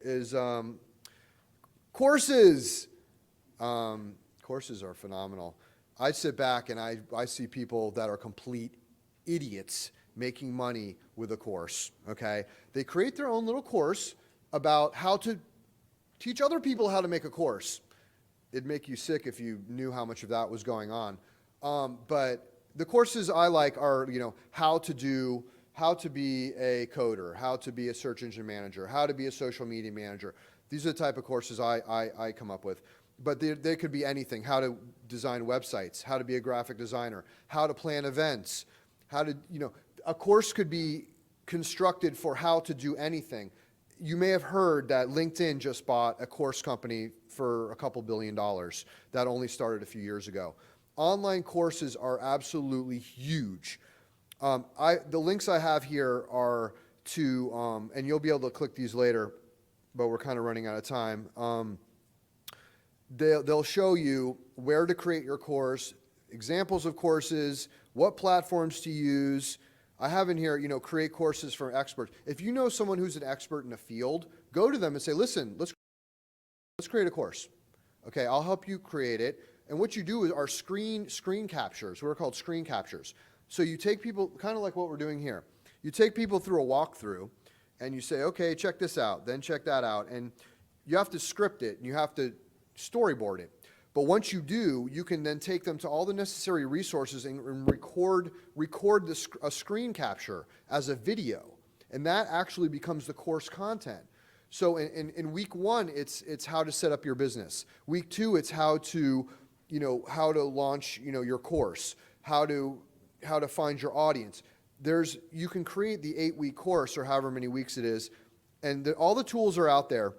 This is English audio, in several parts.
is courses. Courses are phenomenal. I sit back and I see people that are complete idiots making money with a course, okay? They create their own little course about how to teach other people how to make a course. It'd make you sick if you knew how much of that was going on. But the courses I like are, how to be a coder, how to be a search engine manager, how to be a social media manager. These are the type of courses I come up with. But they could be anything: how to design websites, how to be a graphic designer, how to plan events, a course could be constructed for how to do anything. You may have heard that LinkedIn just bought a course company for a couple $2 billion that only started a few years ago. Online courses are absolutely huge. The links I have here are to, and you'll be able to click these later, but we're kind of running out of time. They'll show you where to create your course, examples of courses, what platforms to use. I have in here, create courses for experts. If you know someone who's an expert in a field, go to them and say, listen, let's create a course. Okay, I'll help you create it. And what you do is our screen captures. We're called screen captures. So you take people, kind of like what we're doing here. You take people through a walkthrough and you say, okay, check this out, then check that out. And you have to script it and you have to storyboard it. But once you do, you can then take them to all the necessary resources and record a screen capture as a video. And that actually becomes the course content. So in week one, it's how to set up your business. Week two, it's how to launch, your course, how to find your audience. You can create the 8-week course or however many weeks it is, and all the tools are out there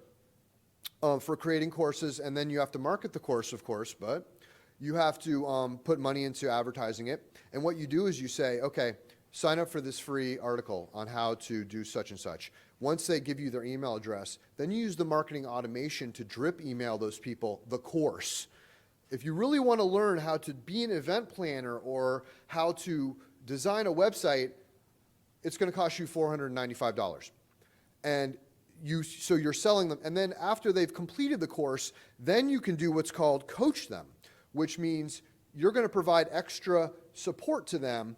for creating courses, and then you have to market the course, of course, but you have to put money into advertising it. And what you do is you say, okay, sign up for this free article on how to do such and such. Once they give you their email address, then you use the marketing automation to drip email those people the course. If you really want to learn how to be an event planner or how to design a website, it's going to cost you $495. And so you're selling them, and then after they've completed the course, then you can do what's called coach them, which means you're going to provide extra support to them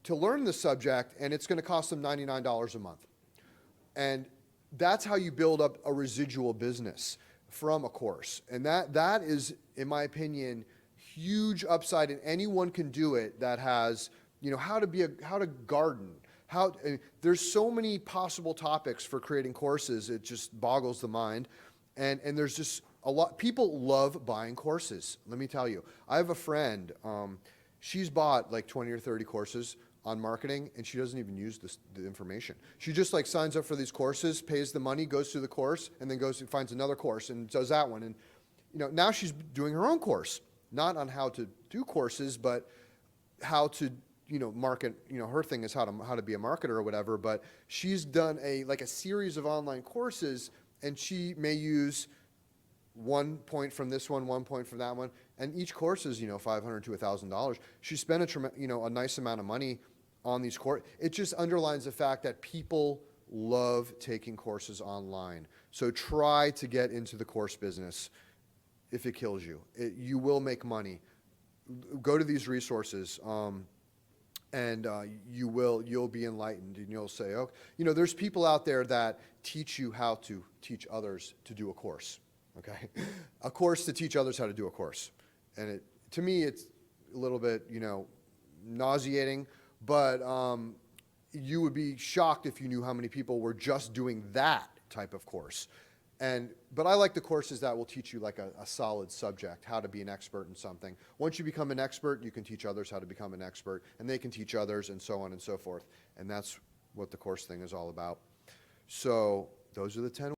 to learn the subject, and it's going to cost them $99 a month. And that's how you build up a residual business from a course. And that is, in my opinion, huge upside, and anyone can do it that has, how to garden. There's so many possible topics for creating courses, it just boggles the mind. And there's just a lot, people love buying courses, let me tell you. I have a friend, she's bought like 20 or 30 courses on marketing, and she doesn't even use the information. She just signs up for these courses, pays the money, goes through the course, and then goes and finds another course and does that one. And now she's doing her own course, not on how to do courses, but how to market. Her thing is how to be a marketer or whatever. But she's done a series of online courses, and she may use 1 point from this one, 1 point from that one, and each course is $500 to $1,000. She spent a nice amount of money on these courses. It just underlines the fact that people love taking courses online. So try to get into the course business. If it kills you, you will make money. Go to these resources. And you'll be enlightened, and you'll say, oh, there's people out there that teach you how to teach others to do a course, okay? A course to teach others how to do a course. And to me, it's a little bit, nauseating, but you would be shocked if you knew how many people were just doing that type of course. But I like the courses that will teach you a solid subject, how to be an expert in something. Once you become an expert, you can teach others how to become an expert, and they can teach others, and so on and so forth. And that's what the course thing is all about. So those are the 10